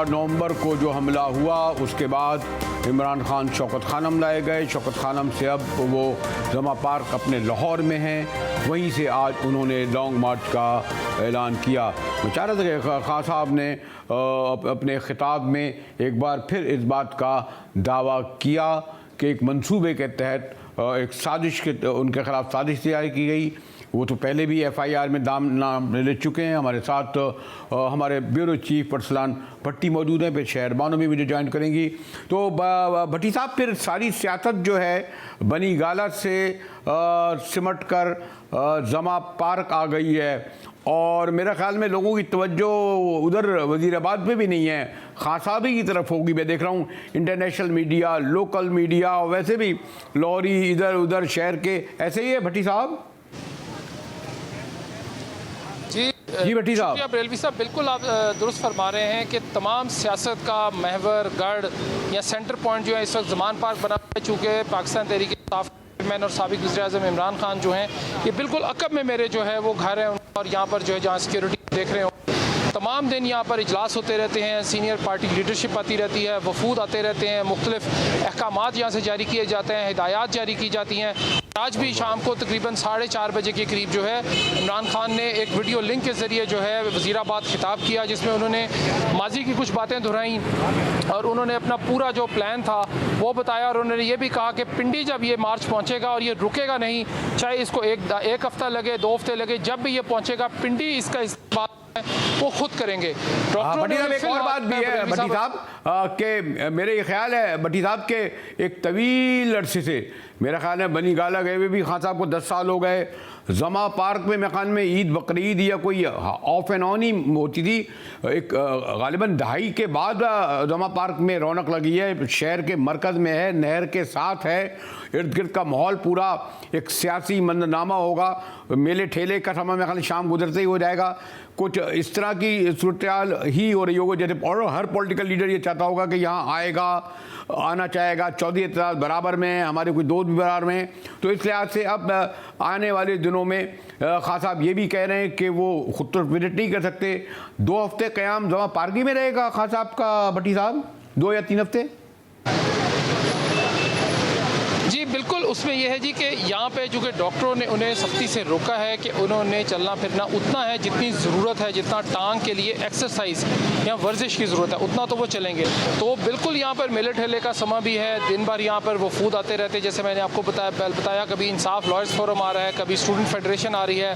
नवंबर को जो हमला हुआ उसके बाद इमरान खान शौकत खानम लाए गए। शौकत खानम से अब वो जमा पार्क अपने लाहौर में हैं, वहीं से आज उन्होंने लॉन्ग मार्च का ऐलान किया। मैं चाह रहा था कि खान साहब ने अपने खिताब में एक बार फिर इस बात का दावा किया कि एक मंसूबे के तहत एक साजिश के उनके खिलाफ साजिश तैयार की गई। वो तो पहले भी FIR में नाम ले चुके हैं। हमारे साथ हमारे ब्यूरो चीफ परसलान भट्टी मौजूद हैं, फिर शहर बानो भी मुझे ज्वाइन करेंगी। तो भट्टी साहब, फिर सारी सियासत जो है बनी गाला से सिमट कर जमा पार्क आ गई है और मेरा ख्याल में लोगों की तवज्जो उधर वज़ीराबाद पे भी नहीं है, खान साहब ही की तरफ होगी। मैं देख रहा हूँ इंटरनेशनल मीडिया, लोकल मीडिया और वैसे भी लॉरी इधर उधर शहर के, ऐसे ही है भट्टी साहब? जी भट्टी साहब। रेलवी साहब, बिल्कुल आप दुरुस्त फरमा रहे हैं कि तमाम सियासत का महवर गढ़ या सेंटर पॉइंट जो है इस वक्त ज़मान पार्क बना है। चूँकि पाकिस्तान तहरीक मैन और साबिक वज़ीर-ए-आज़म इमरान खान जो हैं ये बिल्कुल अकब में मेरे जो है वो घर हैं और यहाँ पर जो है जहाँ सिक्योरिटी देख रहे हो तमाम दिन यहाँ पर इजलास होते रहते हैं, सीनियर पार्टी लीडरशिप आती रहती है, वफूद आते रहते हैं, मुख्तलिफ अहकामात यहाँ से जारी किए जाते हैं, हिदायत जारी की जाती हैं। आज भी शाम को तकरीबन 4:30 बजे के करीब जो है इमरान खान ने एक वीडियो लिंक के ज़रिए जो है वज़ीराबाद खिताब किया, जिसमें उन्होंने माजी की कुछ बातें दोहराई और उन्होंने अपना पूरा जो प्लान था वो बताया। और उन्होंने ये भी कहा कि पिंडी जब ये मार्च पहुँचेगा और ये रुकेगा नहीं, चाहे इसको एक हफ़्ता लगे, 2 हफ्ते लगे, जब भी ये पहुँचेगा पिंडी इसका इस्तेमाल वो खुद करेंगे। भट्टी साहब, एक और बात भी है भट्टी साहब के मेरे ख्याल है भट्टी साहब के एक तवील अरसे से मेरा ख्याल है बनी गाला गए हुए भी खान साहब को 10 साल हो गए। जमा पार्क में मकान में ईद बकरीद या कोई ऑफ एंड ऑन ही होती थी। एक गालिबन दहाई के बाद जमा पार्क में रौनक लगी है, शहर के मरकज़ में है, नहर के साथ है, इर्द गिर्द का माहौल पूरा एक सियासी मंजरनामा होगा। मेले ठेले का समय में खाली शाम गुजरते ही हो जाएगा। कुछ इस तरह की सूरत ही हो रही होगी जैसे, और हर पॉलिटिकल लीडर ये चाहता होगा कि यहाँ आएगा, आना चाहेगा। चौधरी एतराज़ बराबर में, हमारे कोई दोस्त भी बराबर में। तो इस लिहाज से अब आने वाले दिनों में खान साहब ये भी कह रहे हैं कि वो खुद तो विजिट नहीं कर सकते। 2 हफ्ते क़याम जमा पार्क में रहेगा खान साहब का भट्टी साहब, 2 या 3 हफ्ते? जी बिल्कुल, उसमें यह है जी कि यहाँ पे चूँकि डॉक्टरों ने उन्हें सख्ती से रोका है कि उन्होंने चलना फिरना उतना है जितनी ज़रूरत है, जितना टांग के लिए एक्सरसाइज या वर्जिश की ज़रूरत है उतना तो वो चलेंगे। तो बिल्कुल यहाँ पर मेले ठेले का समय भी है, दिन भर यहाँ पर वफूद आते रहते हैं। जैसे मैंने आपको बताया कभी इंसाफ लॉयर्स फोरम आ रहा है, कभी स्टूडेंट फेडरेशन आ रही है,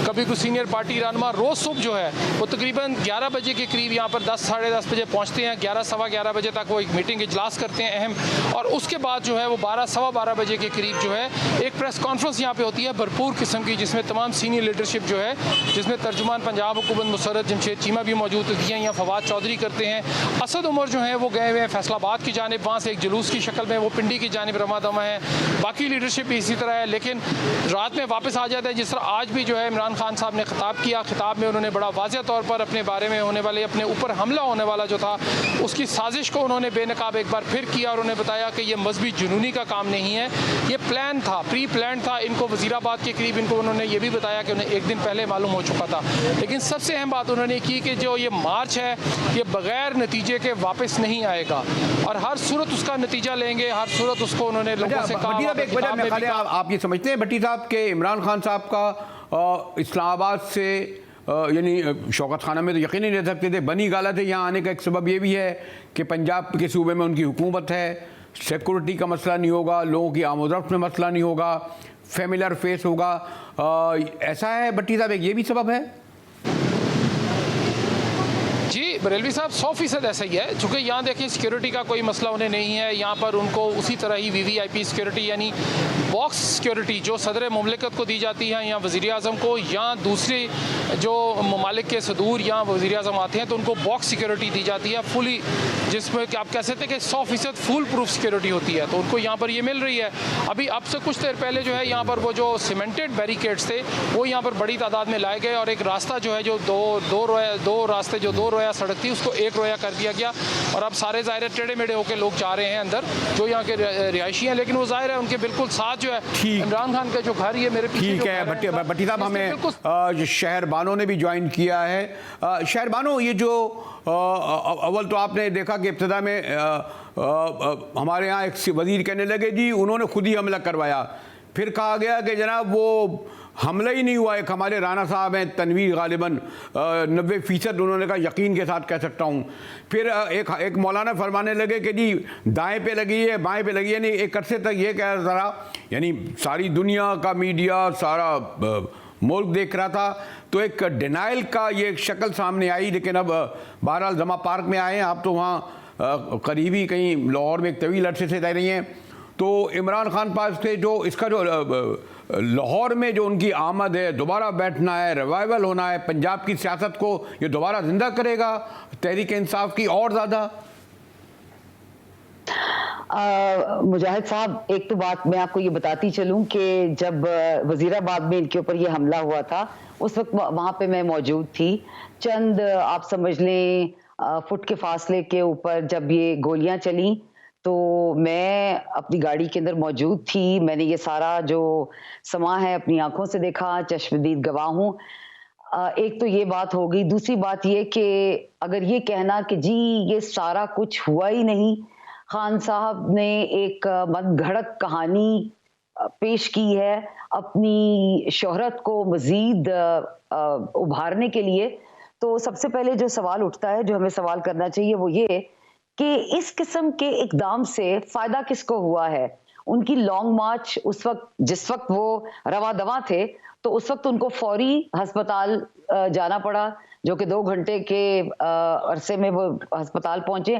कभी कोई सीनियर पार्टी रहनुमा। रोज़ सुबह जो है वो तकरीबन 11 बजे के करीब यहाँ पर 10 साढ़े 10 बजे पहुँचते हैं। 11 सवा 11 बजे तक वो एक मीटिंग इजलास करते हैं अहम, और उसके बाद जो है वो 12 सवा 12 बजे के करीब जो है एक प्रेस कॉन्फ्रेंस यहाँ पे होती है भरपूर किस्म की, जिसमें तमाम सीनियर लीडरशिप जो है, जिसमें तर्जुमान पंजाब हुकूमत मुसर्रत जमशेद चीमा भी मौजूद होती हैं, या फवाद चौधरी करते हैं। असद उमर जो है वो गए हुए हैं फैसलाबाद की जानिब, वहाँ से एक जुलूस की शक्ल में वो पिंडी की जानिब रवा दवा है। बाकी लीडरशिप भी इसी तरह है, लेकिन रात में वापस आ जाता है। जिस तरह आज भी जो है इमरान खान साहब ने खिताब किया, खिताब में उन्होंने बड़ा वाज़ेह तौर पर अपने बारे में होने वाले, अपने ऊपर हमला होने वाला जो था उसकी साजिश को उन्होंने बेनकाब एक बार फिर किया और उन्हें बताया कि ये मजहबी जुनूनी का काम नहीं है, ये प्लान था, प्री प्लान था। इनको वज़ीराबाद के करीब इनको उन्होंने ये भी बताया कि उन्हें एक दिन पहले मालूम हो चुका था। लेकिन सबसे अहम बात उन्होंने की कि जो ये मार्च है ये बगैर नतीजे के वापस नहीं आएगा और हर सूरत उसका नतीजा लेंगे, हर सूरत उसको उन्होंने लोगों से कहा। आप ये समझते हैं भट्टी साहब के इमरान खान साहब का इस्लामाबाद से यानी शौकत खाना में तो यकीन नहीं रह सकते थे, बनी गाला थे यहाँ आने का एक सबब ये भी है कि पंजाब के सूबे में उनकी हुकूमत है, सिक्योरिटी का मसला नहीं होगा, लोगों की आमोदरफ्त में मसला नहीं होगा, फेमिलियर फेस होगा। ऐसा है भट्टी साहब, एक ये भी सबब है? जी बरेलवी साहब 100% ऐसा ही है। चूँकि यहाँ देखिए सिक्योरिटी का कोई मसला उन्हें नहीं है, यहाँ पर उनको उसी तरह ही VVIP सिक्योरिटी यानी बॉक्स सिक्योरिटी जो सदर मुमलिकत को दी जाती है या वज़ीर-ए-आज़म को, या दूसरे जो ममालिक के सदूर या वज़ीर-ए-आज़म आते हैं तो उनको बॉक्स सिक्योरिटी दी जाती है फुली, जिसमें कि आप कह सकते हैं कि 100% फुल प्रूफ सिक्योरिटी होती है, तो उनको यहाँ पर ये मिल रही है। अभी अब से कुछ देर पहले जो है यहाँ पर वो जो सीमेंटेड बैरिकेड्स थे वो यहाँ पर बड़ी तादाद में लाए गए और एक रास्ता जो है जो दो रास्ते जो 2 रोया सड़क थी उसको 1 रोया कर दिया गया और अब सारे ज़ाहिर टेढ़े मेढ़े होकर लोग जा रहे हैं अंदर जो यहाँ के रिहायशी हैं, लेकिन वो ज़ाहिर है उनके बिल्कुल साथ जो है ठीक। इमरान खान का जो घर, ये मेरे पीछे ठीक जो है। घर भट्टी साहब, इसमें बिल्कुल हमें शहर बानो ने भी ज्वाइन किया है। शहर बानो, ये जो अव्वल तो आपने देखा कि इब्तिदा में हमारे यहाँ एक वजीर कहने लगे जी उन्होंने खुद ही हमला करवाया, फिर कहा गया कि जनाब वो हमला ही नहीं हुआ। एक हमारे राना साहब हैं तनवीर, गालिबन 90% उन्होंने कहा यकीन के साथ कह सकता हूँ। फिर एक मौलाना फरमाने लगे कि जी दाएं पे लगी है बाएं पे लगी है। यानी एक अरसे तक ये कह रहा, यानी सारी दुनिया का मीडिया, सारा मुल्क देख रहा था, तो एक डिनाइल का ये शक्ल सामने आई। लेकिन अब बहरहाल जमा पार्क में आए हैं आप, तो वहाँ करीबी कहीं लाहौर में एक तवील अरसे से रह रही हैं, तो इमरान खान पास से जो इसका जो लाहौर में जो उनकी आमद है, दोबारा बैठना है, रिवाइवल होना है, पंजाब की सियासत को ये दोबारा जिंदा करेगा तहरीक इंसाफ की और ज़्यादा? मुजाहिद साहब, एक तो बात मैं आपको ये बताती चलूं कि जब वजीराबाद में इनके ऊपर ये हमला हुआ था उस वक्त वहां पे मैं मौजूद थी। चंद आप समझ लें फुट के फासले के ऊपर जब ये गोलियां चली तो मैं अपनी गाड़ी के अंदर मौजूद थी। मैंने ये सारा जो समा है अपनी आंखों से देखा, चश्मदीद गवाह हूँ। एक तो ये बात हो गई। दूसरी बात ये कि अगर ये कहना कि जी ये सारा कुछ हुआ ही नहीं, खान साहब ने एक मनगढ़ंत कहानी पेश की है अपनी शोहरत को मजीद उभारने के लिए, तो सबसे पहले जो सवाल उठता है, जो हमें सवाल करना चाहिए, वो ये कि इस किस्म के इकदाम से फायदा किसको हुआ है। उनकी लॉन्ग मार्च उस वक्त, जिस वक्त वो रवा दवा थे, तो उस वक्त उनको फौरी अस्पताल जाना पड़ा, जो कि 2 घंटे के अरसे में वो अस्पताल पहुंचे।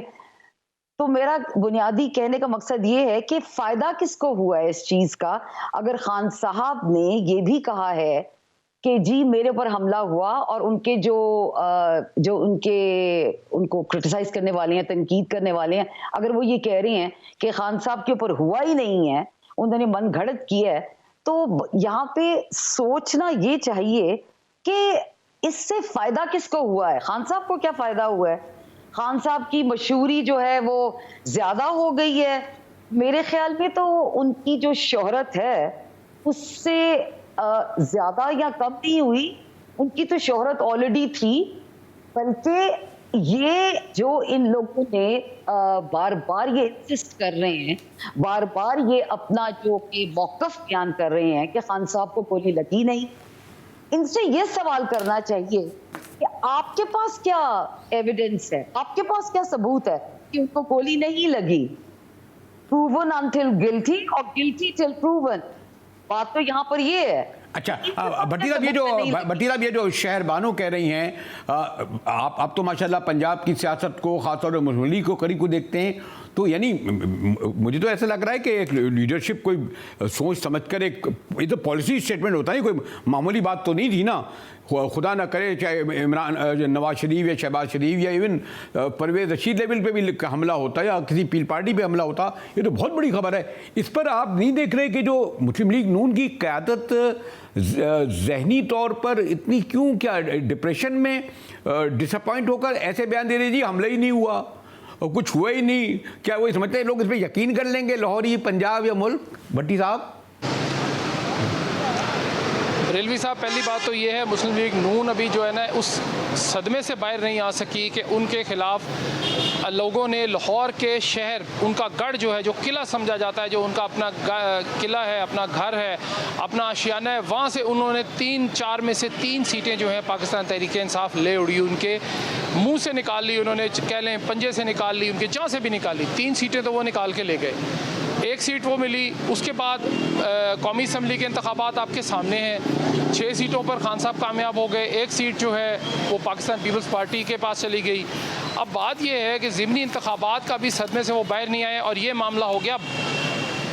तो मेरा बुनियादी कहने का मकसद ये है कि फायदा किसको हुआ है इस चीज का। अगर खान साहब ने ये भी कहा है कि जी मेरे ऊपर हमला हुआ, और उनके जो उनको क्रिटिसाइज करने वाले हैं, तनकीद करने वाले हैं, अगर वो ये कह रहे हैं कि खान साहब के ऊपर हुआ ही नहीं है, उन्होंने मनगढ़ंत किया है, तो यहाँ पे सोचना ये चाहिए कि इससे फायदा किसको हुआ है। खान साहब को क्या फायदा हुआ है? खान साहब की मशहूरी जो है वो ज्यादा हो गई है। मेरे ख्याल में तो उनकी जो शोहरत है उससे ज्यादा या कम नहीं हुई, उनकी तो शोहरत ऑलरेडी थी। बल्कि ये जो इन लोगों ने बार बार ये इंसिस्ट कर रहे हैं, बार बार ये अपना जो कि मौकफ बयान कर रहे हैं कि खान साहब को गोली लगी नहीं, इनसे ये सवाल करना चाहिए कि आपके पास क्या एविडेंस है, आपके पास क्या सबूत है कि उनको गोली नहीं लगी। प्रूवन अनटिल गिल्टी और गिल्टी टिल प्रूवन, बात तो यहाँ पर ये है। अच्छा, भट्टी साहब ये जो शहर बानो कह रही हैं, आप तो माशाल्लाह पंजाब की सियासत को, खासतौर पर मुस्लिम लीग को करीब को देखते हैं, तो यानी मुझे तो ऐसा लग रहा है कि एक लीडरशिप कोई सोच समझकर एक, ये तो पॉलिसी स्टेटमेंट होता है, कोई मामूली बात तो नहीं थी ना। खुदा ना करे चाहे इमरान नवाज शरीफ या शहबाज शरीफ या इवन परवेज रशीद लेवल पे भी हमला होता या किसी पील पार्टी पे हमला होता, ये तो बहुत बड़ी खबर है। इस पर आप नहीं देख रहे कि जो मुस्लिम लीग नून की क़यादत ज़हनी तौर पर इतनी क्यों, क्या डिप्रेशन में डिसअपॉइंट होकर ऐसे बयान दे रही जी हमला ही नहीं हुआ और कुछ हुआ ही नहीं? क्या वो समझते हैं लोग इस पर यकीन कर लेंगे, लाहौरी, पंजाब या मुल्क? भट्टी साहब, रेलवी साहब, पहली बात तो ये है मुस्लिम लीग नून अभी जो है ना उस सदमे से बाहर नहीं आ सकी कि उनके खिलाफ लोगों ने लाहौर के शहर, उनका गढ़ जो है, जो किला समझा जाता है, जो उनका अपना किला है, अपना घर है, अपना आशियाना है, वहाँ से उन्होंने 3-4 में से 3 सीटें जो है पाकिस्तान तहरीक इंसाफ ले उड़ी, उनके मुंह से निकाल ली, उन्होंने कह लें पंजे से निकाल ली, उनके जहाँ से भी निकाली। 3 सीटें तो वो निकाल के ले गए, 1 सीट वो मिली। उसके बाद कौमी असम्बली के इंतखाबात आपके सामने हैं, 6 सीटों पर खान साहब कामयाब हो गए, 1 सीट जो है वो पाकिस्तान पीपल्स पार्टी के पास चली गई। अब बात यह है कि ज़िमनी इंतखाबात का भी सदमे से वो बाहर नहीं आए और ये मामला हो गया।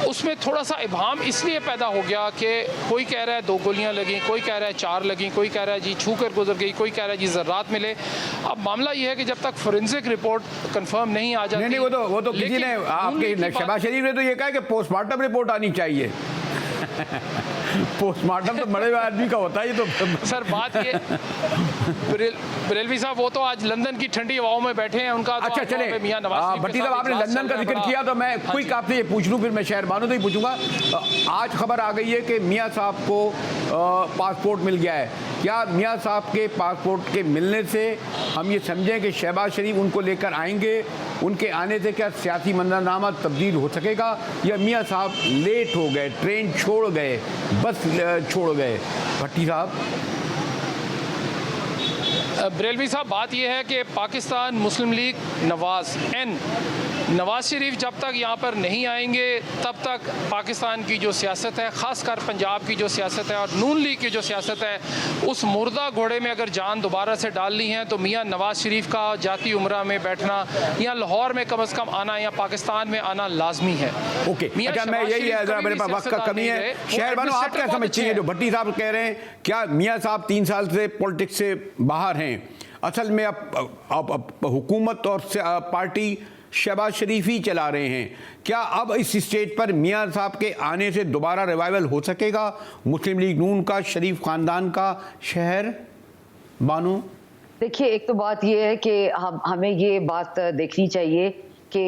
उसमें थोड़ा सा इबहम इसलिए पैदा हो गया कि कोई कह रहा है 2 गोलियां लगी, कोई कह रहा है 4 लगी, कोई कह रहा है जी छू कर गुजर गई, कोई कह रहा है जी ज़र्रात मिले। अब मामला ये है कि जब तक फोरेंसिक रिपोर्ट कंफर्म नहीं आ जाती, नहीं वो तो किसी ने, आपके शहबाज शरीफ ने तो ये कहा कि पोस्टमार्टम रिपोर्ट आनी चाहिए। पोस्टमार्टम तो बड़े आदमी का होता है, ये तो सर बात ये बरेलवी साहब वो तो आज लंदन की ठंडी हवाओं में बैठे हैं, उनका तो अच्छा आज चले वहाँ पे मियां नवाज शरीफ के भट्टी साहब साथ आपने इजलास लंदन चल का रहा है जिक्र बड़ा। किया तो मैं हाँ क्विक जी। आपसे ये पूछ लूं, फिर मैं शहरबानों से ही पूछूंगा। आज खबर आ गई है कि मियां साहब को पासपोर्ट मिल गया है। क्या मियां साहब के पासपोर्ट के मिलने से हम ये समझें कि शहबाज शरीफ उनको लेकर आएंगे? उनके आने से क्या सियासी मंजरनामा तब्दील हो सकेगा, या मियां साहब लेट हो गए, ट्रेन छोड़ गए, बस छोड़ गए? भट्टी साहब। बरेलवी साहब बात यह है कि पाकिस्तान मुस्लिम लीग नवाज शरीफ जब तक यहाँ पर नहीं आएंगे तब तक पाकिस्तान की जो सियासत है, ख़ासकर पंजाब की जो सियासत है और नून लीग की जो सियासत है, उस मुर्दा घोड़े में अगर जान दोबारा से डालनी है तो मियां नवाज शरीफ का जाती उम्रा में बैठना या लाहौर में कम से कम आना या पाकिस्तान में आना लाजमी है। ओके, मियां अच्छा मैं शहबाज यही है, शरीफ जरा कभी मेरे भी पास वक्त का सियासतदान कमी नहीं है। रहे। वो शहरबानों आप क्या एडमिनिस्ट्रेटर बहुत समझती अच्छे हैं जो भट्टी साहब कह रहे हैं, क्या मियां साहब 3 साल से पॉलिटिक्स से बाहर हैं? असल में अब हुकूमत और पार्टी शहबाज शरीफ ही चला रहे हैं। क्या अब इस स्टेज पर मियां साहब के आने से दोबारा रिवाइवल हो सकेगा मुस्लिम लीग नून का, शरीफ खानदान का शहर? बानू देखिए, एक तो बात ये है कि हमें ये बात देखनी चाहिए कि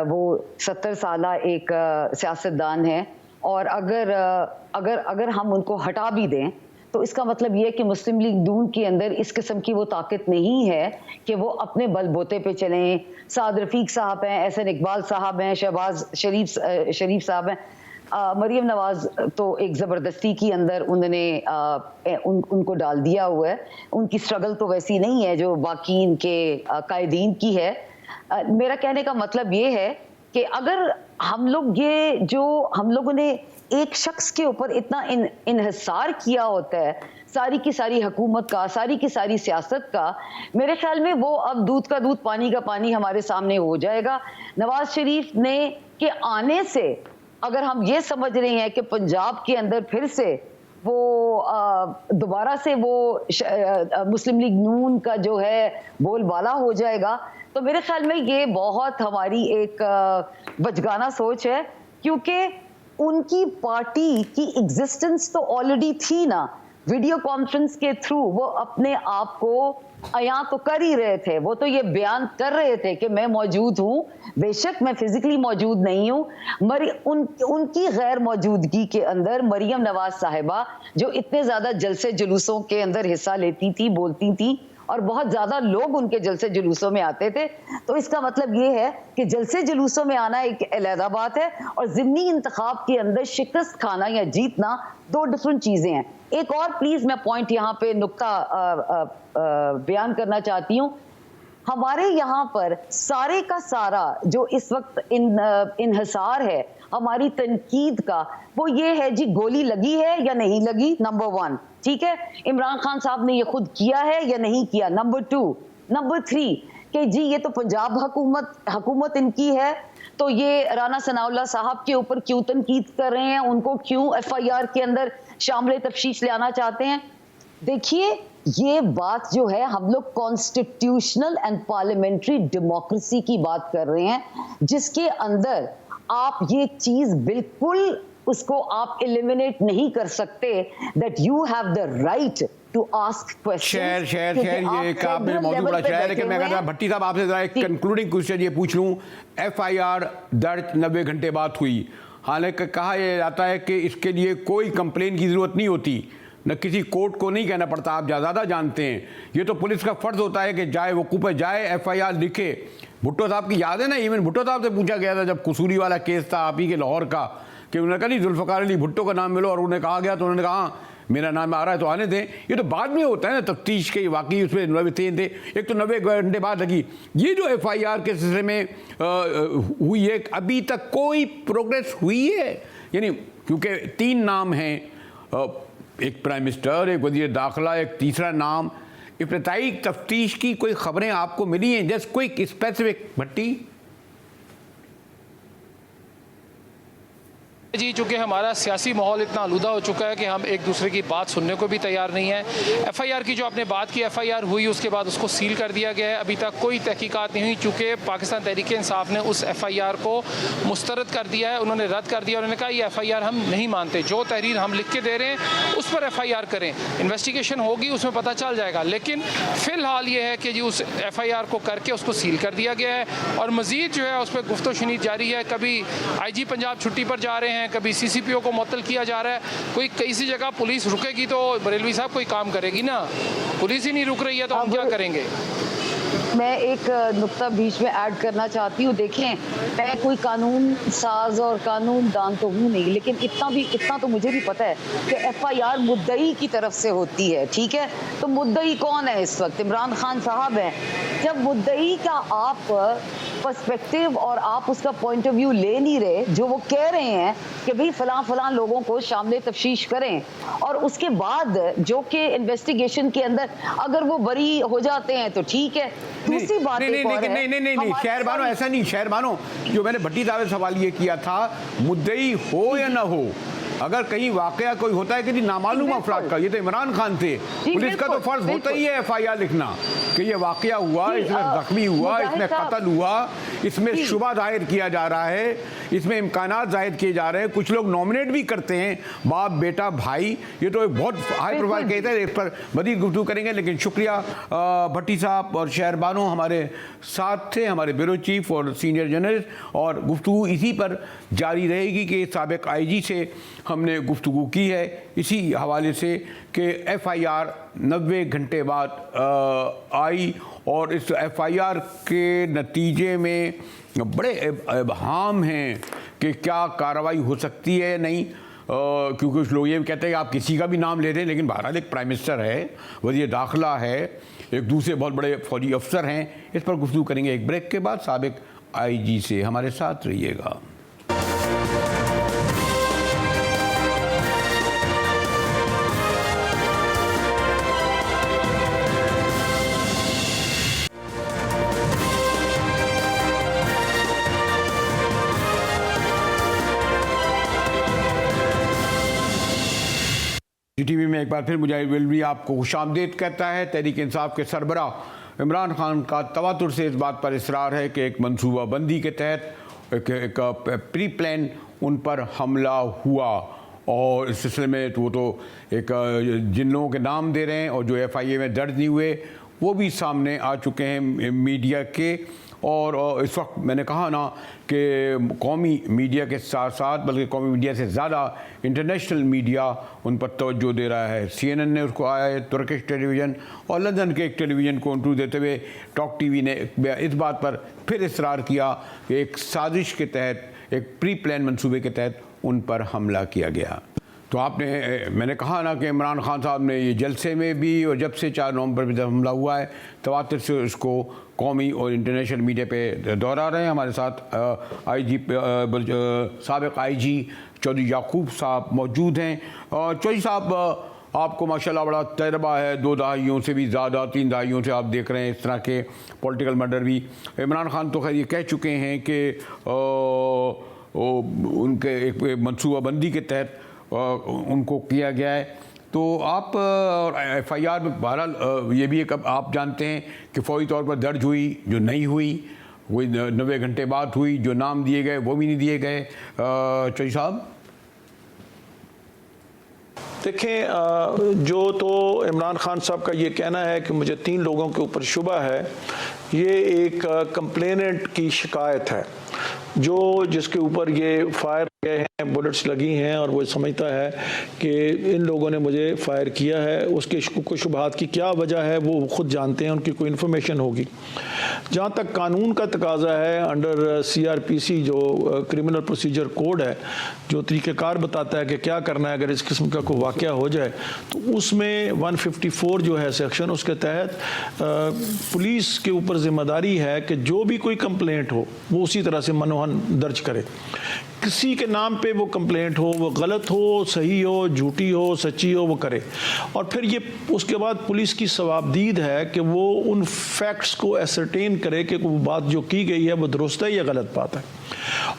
वो 70 साला एक सियासतदान है, और अगर हम उनको हटा भी दें तो इसका मतलब ये है कि मुस्लिम लीग नून के अंदर इस किस्म की वो ताकत नहीं है कि वो अपने बलबूते पे चलें। साद रफीक साहब हैं, एहसन इकबाल साहब हैं, शहबाज शरीफ साहब हैं, मरियम नवाज तो एक ज़बरदस्ती की अंदर उन्होंने उनको डाल दिया हुआ है। उनकी स्ट्रगल तो वैसी नहीं है जो बाकी इनके कायदीन की है। मेरा कहने का मतलब ये है कि अगर हम लोगों ने एक शख्स के ऊपर इतना इन्हिसार किया होता है, सारी की सारी हुकूमत का, सारी की सारी सियासत का, मेरे ख्याल में वो अब दूध का दूध पानी का पानी हमारे सामने हो जाएगा। नवाज शरीफ ने के आने से अगर हम ये समझ रहे हैं कि पंजाब के अंदर फिर से वो दोबारा से वो मुस्लिम लीग नून का जो है बोलबाला हो जाएगा, तो मेरे ख्याल में ये बहुत हमारी एक बचगाना सोच है, क्योंकि उनकी पार्टी की एग्जिस्टेंस तो ऑलरेडी थी ना। वीडियो कॉन्फ्रेंस के थ्रू वो अपने आप को अयां तो कर ही रहे थे, वो तो ये बयान कर रहे थे कि मैं मौजूद हूं, बेशक मैं फिजिकली मौजूद नहीं हूं। उनकी गैर मौजूदगी के अंदर मरियम नवाज साहिबा जो इतने ज्यादा जलसे जुलूसों के अंदर हिस्सा लेती थी, बोलती थी, और बहुत ज्यादा लोग उनके जलसे जुलूसों में आते थे, तो इसका मतलब ये है कि जलसे जुलूसों में आना एक अलहदा बात है और ज़िमनी इंतखाब के अंदर शिकस्त खाना या जीतना 2 डिफरेंट चीजें हैं। एक और प्लीज मैं पॉइंट यहाँ पे नुक्ता बयान करना चाहती हूँ। हमारे यहाँ पर सारे का सारा जो इस वक्त इन्हिसार है हमारी तनकीद का, वो ये है जी गोली लगी है या नहीं लगी, नंबर 1, ठीक है, इमरान खान साहब ने ये खुद किया है या नहीं किया, नंबर 2, नंबर 3 कि जी ये तो पंजाब हुकूमत इनकी है, तो ये राना सनाउल्लाह साहब के ऊपर क्यों तनकीद कर रहे हैं, उनको क्यों FIR के अंदर शामिल तफ्शीश ले आना चाहते हैं। देखिए, ये बात जो है, हम लोग कॉन्स्टिट्यूशनल एंड पार्लियामेंट्री डेमोक्रेसी की बात कर रहे हैं, जिसके अंदर आप ये चीज बिल्कुल उसको आप एलिमिनेट नहीं कर सकते that you have the right to ask question. शहर ये एक आपने मौजूद बड़ा शहर है, लेकिन मैं कहता हूं भट्टी साहब आपसे जरा एक कंक्लूडिंग क्वेश्चन ये पूछ लूं। FIR दर्ज 90 घंटे बाद हुई, हालांकि कहा यह जाता है कि इसके लिए कोई कंप्लेन की जरूरत नहीं होती, न किसी कोर्ट को नहीं कहना पड़ता, आप ज़्यादा जानते हैं। ये तो पुलिस का फर्ज होता है कि जाए वकूफ़ पे जाए, FIR लिखे। भुट्टो साहब की याद है ना, इवन भुट्टो साहब से पूछा गया था जब कसूरी वाला केस था आप ही के लाहौर का, कि उन्होंने कहा नहीं जुल्फ़िकार अली भुट्टो का नाम मिलो, और उन्हें कहा गया तो उन्होंने कहा हाँ मेरा नाम आ रहा है तो आने दें। ये तो बाद में होता है ना तफ्तीश के, वाकई उसमें 90 थे, एक तो 90 घंटे बाद लगी। ये जो FIR के सिलसिले में हुई है, अभी तक कोई प्रोग्रेस हुई है? यानी क्योंकि 3 नाम हैं, एक प्राइम मिनिस्टर, एक वज़ीर दाखिला, एक तीसरा नाम, इब्तदाई तफ्तीश की कोई खबरें आपको मिली हैं? जस्ट क्विक स्पेसिफिक भट्टी। जी चूँकि हमारा सियासी माहौल इतना आलूदा हो चुका है कि हम एक दूसरे की बात सुनने को भी तैयार नहीं है। एफआईआर की जो आपने बात की, एफआईआर हुई उसके बाद उसको सील कर दिया गया है। अभी तक कोई तहकीकात नहीं हुई चूँकि पाकिस्तान तहरीक-ए-इंसाफ ने उस एफआईआर को मुस्तरद कर दिया है, उन्होंने रद्द कर दिया। उन्होंने कहा ये एफआईआर हम नहीं मानते, जो तहरीर हम लिख के दे रहे हैं उस पर एफआईआर करें, इन्वेस्टिगेशन होगी उसमें पता चल जाएगा। लेकिन फ़िलहाल ये है कि जी उस एफआईआर को करके उसको सील कर दिया गया है और मज़ीद जो है उस पर गुफ्तगू-शुनीद जारी है। कभी आईजी पंजाब छुट्टी पर जा रहे हैं, कभी सीसीपीओ को मुअत्तल किया जा रहा है। कोई किसी जगह पुलिस रुकेगी तो बरेलवी साहब कोई काम करेगी ना, पुलिस ही नहीं रुक रही है तो हम क्या करेंगे। मैं एक नुक्ता बीच में ऐड करना चाहती हूँ। देखें, मैं कोई कानून साज और कानून दान तो हूँ नहीं, लेकिन इतना तो मुझे भी पता है कि एफआईआर मुद्दई की तरफ से होती है, ठीक है। तो मुद्दई कौन है इस वक्त? इमरान खान साहब हैं। जब मुद्दई का आप पर्सपेक्टिव और आप उसका पॉइंट ऑफ व्यू ले नहीं रहे, जो वो कह रहे हैं कि भाई फलां लोगों को शामिल तफ्तीश करें, और उसके बाद जो कि इन्वेस्टिगेशन के अंदर अगर वो बरी हो जाते हैं तो ठीक है। दूसरी बात नहीं शहरबानो, ऐसा नहीं शहरबानो। जो मैंने भट्टी साहब से सवाल ये किया था, मुद्दई हो या ना हो, अगर कहीं वाकया कोई होता है कि नामालूम अफराद का, ये तो इमरान खान थे, पुलिस का तो फर्ज होता ही है एफआईआर लिखना कि ये वाकया हुआ, इसमें जख्मी हुआ, इसमें कत्ल हुआ, इसमें शुबा जाहिर किया जा रहा है, इसमें इम्कानात जाहिर किए जा रहे हैं। कुछ लोग नॉमिनेट भी करते हैं, बाप बेटा भाई। ये तो एक बहुत हाई प्रोफाइल केस है, इस पर मज़ीद गुफ्तगू करेंगे। लेकिन शुक्रिया भट्टी साहब और शहरबानो हमारे साथ थे, हमारे ब्यूरो चीफ और सीनियर जर्नलिस्ट, और गुफ्तगू इसी पर जारी रहेगी कि साबिक आईजी से हमने गुफ्तगू की है इसी हवाले से कि एफआईआर 90 घंटे बाद आई और इस एफआईआर के नतीजे में बड़े इबहाम हैं कि क्या कार्रवाई हो सकती है नहीं। क्योंकि कुछ लोग ये भी कहते हैं कि आप किसी का भी नाम ले रहे हैं, लेकिन बहरहाल एक प्राइम मिनिस्टर है, वज़ीर दाखिला है, एक दूसरे बहुत बड़े फौजी अफसर हैं। इस पर गुफ्तगू करेंगे एक ब्रेक के बाद। साबिक आईजी से हमारे साथ रहिएगा। टीवी में एक बार फिर मुजाहिद विल्वी आपको खुशामदीद कहता है। तहरीक इंसाफ के सरबराह इमरान खान का तवातुर से इस बात पर इसरार है कि एक मनसूबा बंदी के तहत एक प्री प्लान उन पर हमला हुआ, और इस सिलसिले में तो वो तो एक जिन लोगों के नाम दे रहे हैं और जो एफआईए में दर्ज नहीं हुए वो भी सामने आ चुके हैं मीडिया के। और इस वक्त मैंने कहा ना कि कौमी मीडिया के साथ साथ, बल्कि कौमी मीडिया से ज़्यादा इंटरनेशनल मीडिया उन पर तवज्जो दे रहा है। CNN ने उसको आया है, तुर्किश टेलीविज़न और लंदन के एक टेलीविज़न को इंटरव्यू देते हुए टॉक टीवी ने इस बात पर फिर इसरार किया कि एक साजिश के तहत, एक प्री प्लान मंसूबे के तहत उन पर हमला किया गया। तो मैंने कहा ना कि इमरान खान साहब ने ये जलसे में भी, और जब से 4 नवंबर में जब हमला हुआ है, तवातुर से उसको कौमी और इंटरनेशनल मीडिया पे दोहरा रहे हैं। हमारे साथ आईजी साबिक आईजी चौधरी याकूब साहब मौजूद हैं। चौधरी साहब, आपको माशाल्लाह बड़ा तजर्बा है, 2 दहाइयों से भी ज़्यादा, 3 दहाइयों से आप देख रहे हैं इस तरह के पॉलिटिकल मर्डर भी। इमरान खान तो खैर ये कह चुके हैं कि उनके एक मनसूबाबंदी के तहत उनको किया गया है। तो आप एफआईआर में बहरहाल ये भी एक आप जानते हैं कि फौरी तौर पर दर्ज हुई, जो नहीं हुई वही 90 घंटे बाद हुई, जो नाम दिए गए वो भी नहीं दिए गए। चौधरी साहब देखें, जो तो इमरान खान साहब का ये कहना है कि मुझे 3 लोगों के ऊपर शुबा है, ये एक कंप्लेनेंट की शिकायत है जिसके ऊपर ये फायर गए हैं, बुलेट्स लगी हैं, और वो समझता है कि इन लोगों ने मुझे फायर किया है। उसके को शुबहात की क्या वजह है वो खुद जानते हैं, उनकी कोई इन्फॉर्मेशन होगी। जहाँ तक कानून का तकाजा है, अंडर CRPC जो क्रिमिनल प्रोसीजर कोड है, जो तरीक़ेकार बताता है कि क्या करना है अगर इस किस्म का कोई वाक़या हो जाए, तो उसमें 154 जो है सेक्शन, उसके तहत पुलिस के ऊपर जिम्मेदारी है कि जो भी कोई कंप्लेंट हो वो उसी तरह से मनोहन दर्ज करे। किसी के नाम पे वो कंप्लेंट हो, वो गलत हो, सही हो, झूठी हो, सच्ची हो, वो करे। और फिर ये उसके बाद पुलिस की सवाबदीद है कि वो उन फैक्ट्स को एसरटेन करे कि वो बात जो की गई है वो दुरुस्त है या गलत बात है,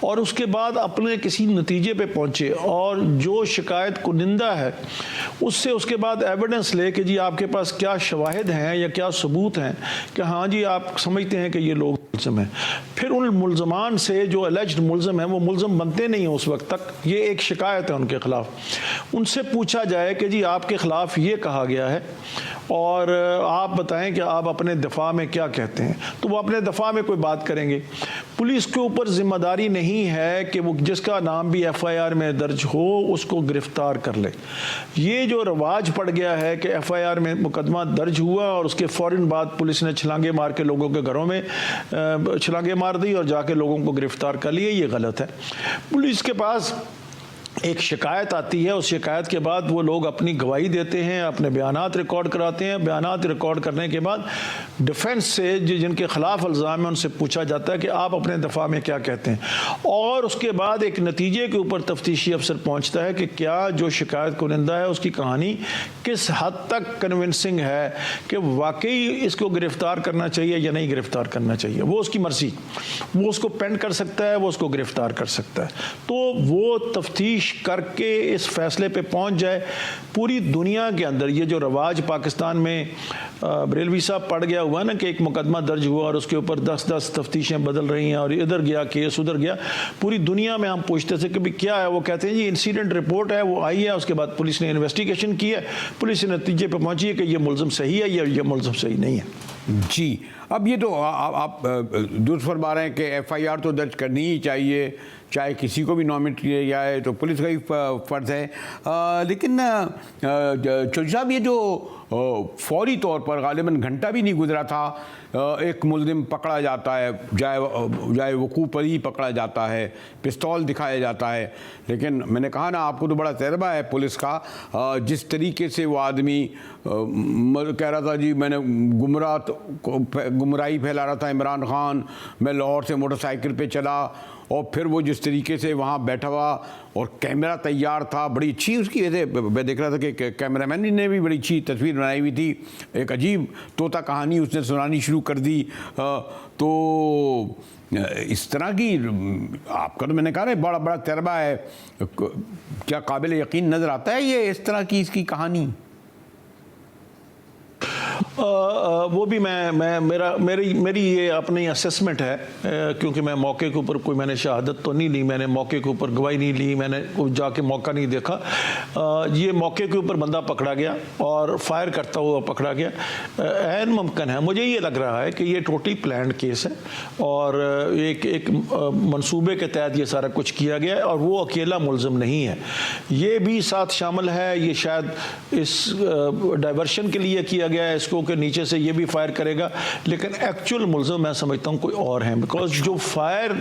और उसके बाद अपने किसी नतीजे पे पहुंचे, और जो शिकायत कुनिंदा है उससे उसके बाद एविडेंस ले कि जी आपके पास क्या शवाहिद हैं या क्या सबूत हैं कि हाँ जी आप समझते हैं कि ये लोग मुल्ज़िम हैं। फिर उन मुल्ज़मान से जो एलिज्ड मुल्ज़िम हैं वो मुल्ज़िम बनते नहीं हैं उस वक्त तक, ये एक शिकायत है उनके ख़िलाफ़। उनसे पूछा जाए कि जी आपके ख़िलाफ़ ये कहा गया है और आप बताएं कि आप अपने दफ़ा में क्या कहते हैं, तो वो अपने दफ़ा में कोई बात करेंगे। पुलिस के ऊपर ज़िम्मेदारी नहीं है कि वो जिसका नाम भी FIR में दर्ज हो उसको गिरफ़्तार कर ले। ये जो रवाज पड़ गया है कि FIR में मुकदमा दर्ज हुआ और उसके फ़ौरन बाद पुलिस ने छलांगे मार के लोगों के घरों में छलांगे मार दी और जाके लोगों को गिरफ़्तार कर लिए, ये गलत है। पुलिस के पास एक शिकायत आती है, उस शिकायत के बाद वो लोग अपनी गवाही देते हैं, अपने बयानात रिकॉर्ड कराते हैं। बयानात रिकॉर्ड करने के बाद डिफेंस से जिनके ख़िलाफ़ इल्ज़ाम है उनसे पूछा जाता है कि आप अपने दफ़ा में क्या कहते हैं, और उसके बाद एक नतीजे के ऊपर तफ्तीशी अफसर पहुंचता है कि क्या जो शिकायत कुनिंदा है उसकी कहानी किस हद तक कन्विंसिंग है कि वाकई इसको गिरफ़्तार करना चाहिए या नहीं गिरफ़्तार करना चाहिए। वो उसकी मर्ज़ी, वो उसको पेंड कर सकता है, वो उसको गिरफ़्तार कर सकता है। तो वो तफ्तीश करके इस फैसले पे पहुंच जाए। पूरी दुनिया के अंदर ये जो रवाज पाकिस्तान में बरेलवी साहब पड़ गया हुआ ना कि एक मुकदमा दर्ज हुआ और उसके ऊपर 10-10 तफ्तीशें बदल रही हैं और इधर गया केस उधर गया, पूरी दुनिया में हम पूछते थे कि भाई क्या है, वो कहते हैं जी इंसिडेंट रिपोर्ट है, वो आई है, उसके बाद पुलिस ने इन्वेस्टिगेशन की है, पुलिस ने नतीजे पर पहुंची है कि ये मुल्ज़िम सही है या ये मुल्ज़िम सही नहीं है। जी, अब ये तो आप दुरुस्त फरमा रहे हैं कि FIR तो दर्ज करनी ही चाहिए, चाहे किसी को भी नॉमिनेट किया जाए तो पुलिस का ही फ़र्ज़ है। लेकिन चौधरी साहब, ये जो फौरी तौर पर गालिबन घंटा भी नहीं गुजरा था एक मुल्ज़िम पकड़ा जाता है, जाए वकूफ़ पर ही पकड़ा जाता है, पिस्तौल दिखाया जाता है, लेकिन मैंने कहा ना आपको तो बड़ा तजर्बा है पुलिस का। जिस तरीके से वो आदमी कह रहा था जी मैंने गुमराही फैला रहा था इमरान खान, मैं लाहौर से मोटरसाइकिल पे चला, और फिर वो जिस तरीके से वहाँ बैठा हुआ और कैमरा तैयार था, बड़ी अच्छी उसकी, वैसे मैं देख रहा था कि कैमरामैन ने भी बड़ी अच्छी तस्वीर बनाई हुई थी, एक अजीब तोता कहानी उसने सुनानी शुरू कर दी। तो इस तरह की आपका तो मैंने कहा ना बड़ा बड़ा तजर्बा है, क्या काबिल यकीन नज़र आता है ये इस तरह की इसकी कहानी? वो भी मेरी ये अपनी असेसमेंट है, क्योंकि मैं मौके के ऊपर कोई मैंने शहादत तो नहीं ली, मैंने मौके के ऊपर गवाही नहीं ली, मैंने जाके मौका नहीं देखा। ये मौके के ऊपर बंदा पकड़ा गया और फायर करता हुआ पकड़ा गया, ऐन मुमकिन है, मुझे ये लग रहा है कि ये टोटली प्लान्ड केस है और एक मंसूबे के तहत ये सारा कुछ किया गया है और वो अकेला मुल्ज़िम नहीं है, ये भी साथ शामिल है। ये शायद इस डाइवर्शन के लिए किया गया है इसको कि नीचे से ये भी फायर करेगा, लेकिन एक्चुअल मुल्ज़िम मैं समझता हूँ कोई और हैं, बिकॉज जो फायर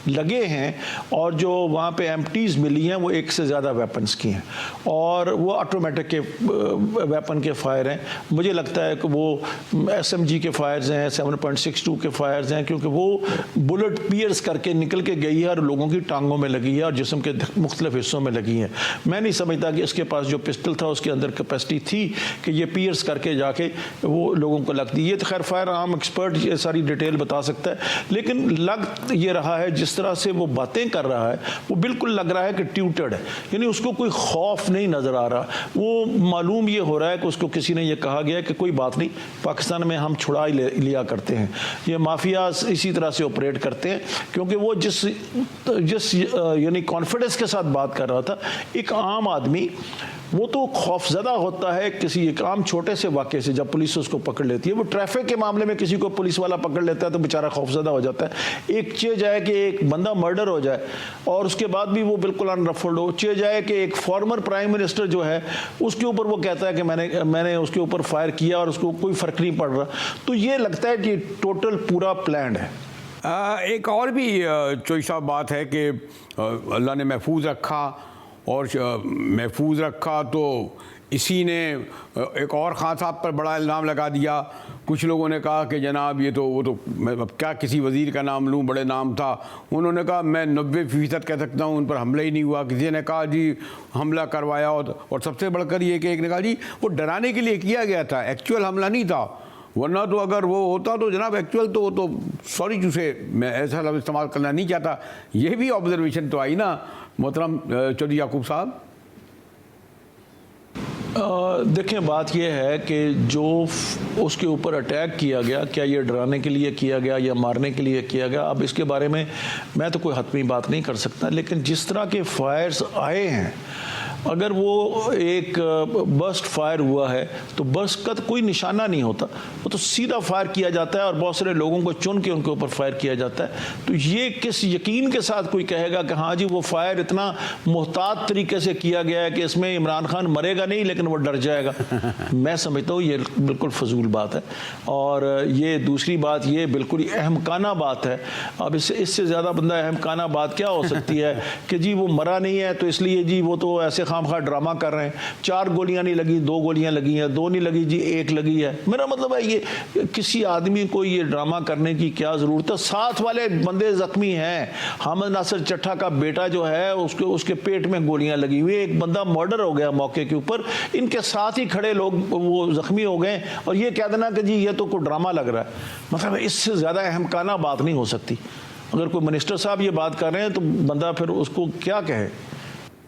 लगे हैं और जो वहाँ पे एम्प्टीज़ मिली हैं वो एक से ज़्यादा वेपन्स की हैं और वो ऑटोमेटिक के वेपन के फायर हैं। मुझे लगता है कि वो SMG के फायर्स हैं, 7.62 के फायर्स हैं, क्योंकि वो बुलेट पियर्स करके निकल के गई है और लोगों की टांगों में लगी है और जिस्म के मुख्तलिफ हिस्सों में लगी है। मैं नहीं समझता कि इसके पास जो पिस्टल था उसके अंदर कैपेसिटी थी कि ये पियर्स करके जाके वो लोगों को लगती। ये तो खैर फायर आर्म एक्सपर्ट ये सारी डिटेल बता सकता है, लेकिन लग ये रहा है जिस तरह से वो बातें कर रहा है वो बिल्कुल लग रहा है कि ट्यूटर्ड है, यानी उसको कोई खौफ नहीं नज़र आ रहा। वो मालूम ये हो रहा है कि उसको किसी ने ये कहा गया कि कोई बात नहीं, पाकिस्तान में हम छुड़ा ही लिया करते हैं, ये माफियाज इसी तरह से ऑपरेट करते हैं, क्योंकि वो जिस यानी कॉन्फिडेंस के साथ बात कर रहा था, एक आम आदमी वो तो खौफजदा होता है किसी एक आम छोटे से वाक़े से जब पुलिस उसको पकड़ लेती है। वो ट्रैफिक के मामले में किसी को पुलिस वाला पकड़ लेता है तो बेचारा खौफजदा हो जाता है। एक चीज़ है कि एक बंदा मर्डर हो जाए और उसके बाद भी वो बिल्कुल अनरफल्ड हो। चीज़ है कि एक फॉर्मर प्राइम मिनिस्टर जो है उसके ऊपर वो कहता है कि मैंने उसके ऊपर फायर किया और उसको कोई फ़र्क नहीं पड़ रहा। तो ये लगता है कि टोटल पूरा प्लान्ड है। एक और भी चौधरी साहब बात है कि अल्लाह ने महफूज रखा और महफूज रखा तो इसी ने एक और खान साहब पर बड़ा इल्ज़ाम लगा दिया। कुछ लोगों ने कहा कि जनाब ये तो वो तो मैं अब क्या किसी वज़ीर का नाम लूँ, बड़े नाम था। उन्होंने कहा मैं 90% कह सकता हूँ उन पर हमला ही नहीं हुआ। किसी ने कहा जी हमला करवाया, और सबसे बढ़कर ये कि एक ने कहा जी वो डराने के लिए किया गया था, एक्चुअल हमला नहीं था, वरना तो अगर वो होता तो जनाब एक्चुअल तो वो तो सॉरी चूसे मैं ऐसा लफ्ज़ इस्तेमाल करना नहीं चाहता। ये भी ऑब्जर्वेशन तो आई ना मोहतरम चौधरी याकूब साहब। देखें बात यह है कि जो उसके ऊपर अटैक किया गया, क्या ये डराने के लिए किया गया या मारने के लिए किया गया, अब इसके बारे में मैं तो कोई हतमी बात नहीं कर सकता। लेकिन जिस तरह के फायर्स आए हैं, अगर वो एक बर्स्ट फायर हुआ है तो बर्स्ट का तो कोई निशाना नहीं होता, वो तो सीधा फायर किया जाता है और बहुत सारे लोगों को चुन के उनके ऊपर फायर किया जाता है। तो ये किस यकीन के साथ कोई कहेगा कि हाँ जी वो फायर इतना मुहतात तरीके से किया गया है कि इसमें इमरान खान मरेगा नहीं लेकिन वो डर जाएगा, मैं समझता हूँ ये बिल्कुल फजूल बात है। और ये दूसरी बात, ये बिल्कुल ही अहमकाना बात है। अब इससे ज़्यादा बंदा अहमकाना बात क्या हो सकती है कि जी वो मरा नहीं है तो इसलिए जी वो तो ऐसे खामखा ड्रामा कर रहे हैं, 4 गोलियां नहीं लगी, 2 गोलियां लगी हैं, 2 नहीं लगी जी 1 लगी है। मेरा मतलब है ये किसी आदमी को ये ड्रामा करने की क्या ज़रूरत है। साथ वाले बंदे ज़ख्मी हैं, हमद नासिर चट्टा का बेटा जो है उसके पेट में गोलियां लगी हुई, एक बंदा मर्डर हो गया मौके के ऊपर, इनके साथ ही खड़े लोग वो ज़ख्मी हो गए और ये कह देना कि जी ये तो कोई ड्रामा लग रहा है। मतलब इससे ज़्यादा अहमकाना बात नहीं हो सकती। अगर कोई मिनिस्टर साहब ये बात कर रहे हैं तो बंदा फिर उसको क्या कहे।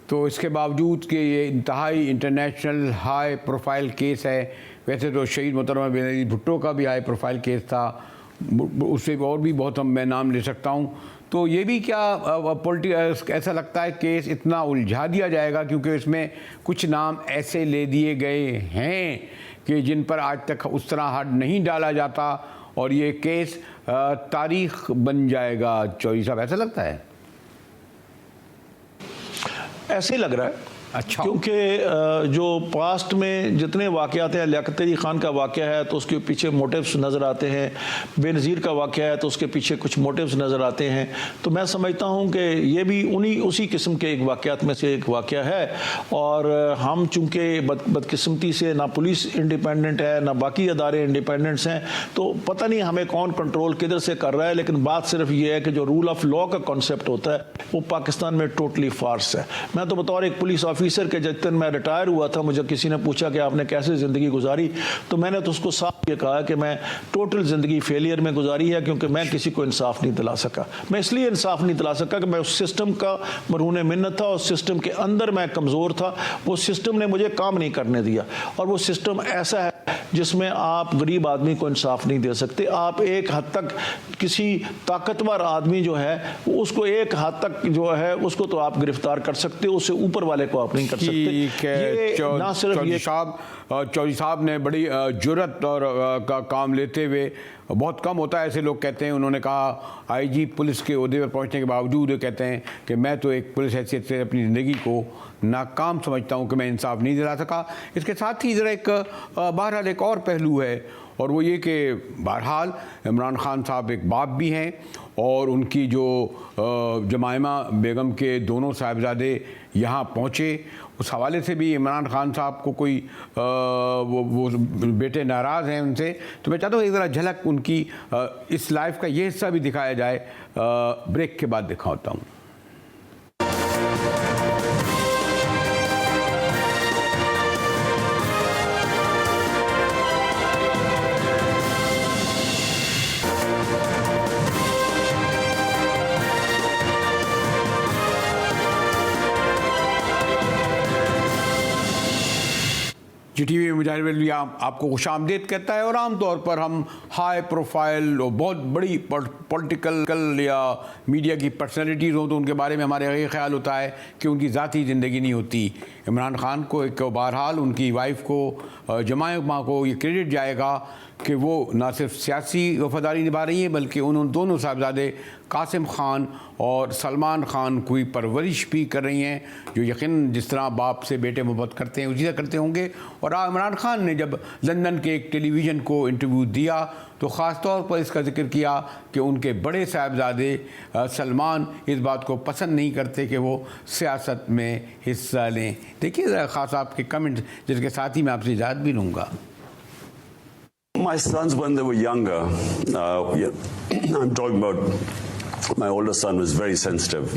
तो इसके बावजूद कि ये इंतहाई इंटरनेशनल हाई प्रोफाइल केस है, वैसे तो शहीद मोहतरमा बेनज़ीर भुट्टो का भी हाई प्रोफाइल केस था, उससे और भी बहुत मैं नाम ले सकता हूँ, तो ये भी क्या ऐसा लगता है केस इतना उलझा दिया जाएगा क्योंकि इसमें कुछ नाम ऐसे ले दिए गए हैं कि जिन पर आज तक उस तरह हाथ नहीं डाला जाता और ये केस तारीख बन जाएगा। चौधरी साहब ऐसा लगता है? ऐसे ही लग रहा है। अच्छा, क्योंकि जो पास्ट में जितने वाक़यात हैं, लियाकत अली ख़ान का वाक़या है तो उसके पीछे मोटिव्स नज़र आते हैं, बेनज़ीर का वाक़या है तो उसके पीछे कुछ मोटिव्स नज़र आते हैं। तो मैं समझता हूँ कि ये भी उसी किस्म के एक वाक़यात में से एक वाक़या है। और हम चूँकि बदकिस्मती से ना पुलिस इंडिपेंडेंट है ना बाकी अदारे इंडिपेंडेंट्स हैं, तो पता नहीं हमें कौन कंट्रोल किधर से कर रहा है। लेकिन बात सिर्फ ये है कि जो रूल ऑफ लॉ का कॉन्सेप्ट होता है वो पाकिस्तान में टोटली फार्स है। मैं तो बतौर एक पुलिस ऑफिसर के जिस दिन मैं रिटायर हुआ था, मुझे किसी ने पूछा कि आपने कैसे ज़िंदगी गुजारी, तो मैंने तो उसको साफ ये कहा कि मैं टोटल ज़िंदगी फेलियर में गुजारी है, क्योंकि मैं किसी को इंसाफ नहीं दिला सका। मैं इसलिए इंसाफ नहीं दिला सका कि मैं उस सिस्टम का मरहून मिन्नत था, उस सिस्टम के अंदर मैं कमज़ोर था, वो सिस्टम ने मुझे काम नहीं करने दिया। और वो सिस्टम ऐसा है जिसमें आप गरीब आदमी को इंसाफ नहीं दे सकते। आप एक हद तक किसी ताकतवर आदमी जो है उसको एक हद तक जो है उसको तो आप गिरफ्तार कर सकते हो, उससे ऊपर वाले को आप नहीं कर सकते। ये ना सिर्फ ये चौधरी साहब ने बड़ी जुर्रत और का काम लेते हुए, बहुत कम होता है ऐसे लोग कहते हैं, उन्होंने कहा आईजी पुलिस के ओहदे पर पहुंचने के बावजूद वो कहते हैं कि मैं तो एक पुलिस हैसियत से अपनी ज़िंदगी को नाकाम समझता हूं कि मैं इंसाफ नहीं दिला सका। इसके साथ ही ज़रा एक बहरहाल एक और पहलू है, और वो ये कि बहरहाल इमरान खान साहब एक बाप भी हैं और उनकी जो जमाइमा बेगम के दोनों साहिबजादे यहाँ पहुँचे, उस हवाले से भी इमरान खान साहब को कोई वो बेटे नाराज़ हैं उनसे। तो मैं चाहता हूँ एक ज़रा झलक उनकी इस लाइफ का ये हिस्सा भी दिखाया जाए। ब्रेक के बाद दिखाता हूँ। GTV मुजाहिर आपको खुशामदीद कहता है, और आमतौर पर हम हाई प्रोफाइल और बहुत बड़ी पॉलिटिकल या मीडिया की पर्सनैलिटीज़ हों तो उनके बारे में हमारे ये ख्याल होता है कि उनकी ज़ाती ज़िंदगी नहीं होती। इमरान खान को एक बहरहाल उनकी वाइफ को जमाइमा को ये क्रेडिट जाएगा कि वो ना सिर्फ सियासी वफादारी निभा रही हैं बल्कि उन्होंने दोनों साहबजादे कासिम खान और सलमान खान की परवरिश भी कर रही हैं, जो यकीन जिस तरह बाप से बेटे मोहब्बत करते हैं उसी तरह करते होंगे। और इमरान खान ने जब लंदन के एक टेलीविज़न को इंटरव्यू दिया तो ख़ास तौर पर इसका जिक्र किया कि उनके बड़े साहबजादे सलमान इस बात को पसंद नहीं करते कि वो सियासत में हिस्सा लें। देखिए ज़रा ख़ास आपके कमेंट्स, जिसके साथ ही मैं आपसे इजाज़त भी लूँगा। My sons, when they were younger, I'm talking about my older son was very sensitive.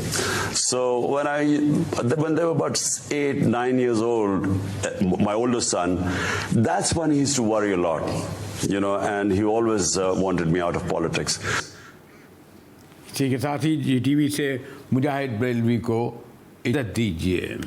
So when they were about 8, 9 years old, my older son, that's when he used to worry a lot, and he always wanted me out of politics. इसी के साथ ही GTV से मुजाहिद बरेलवी को इजाज़त दीजिए।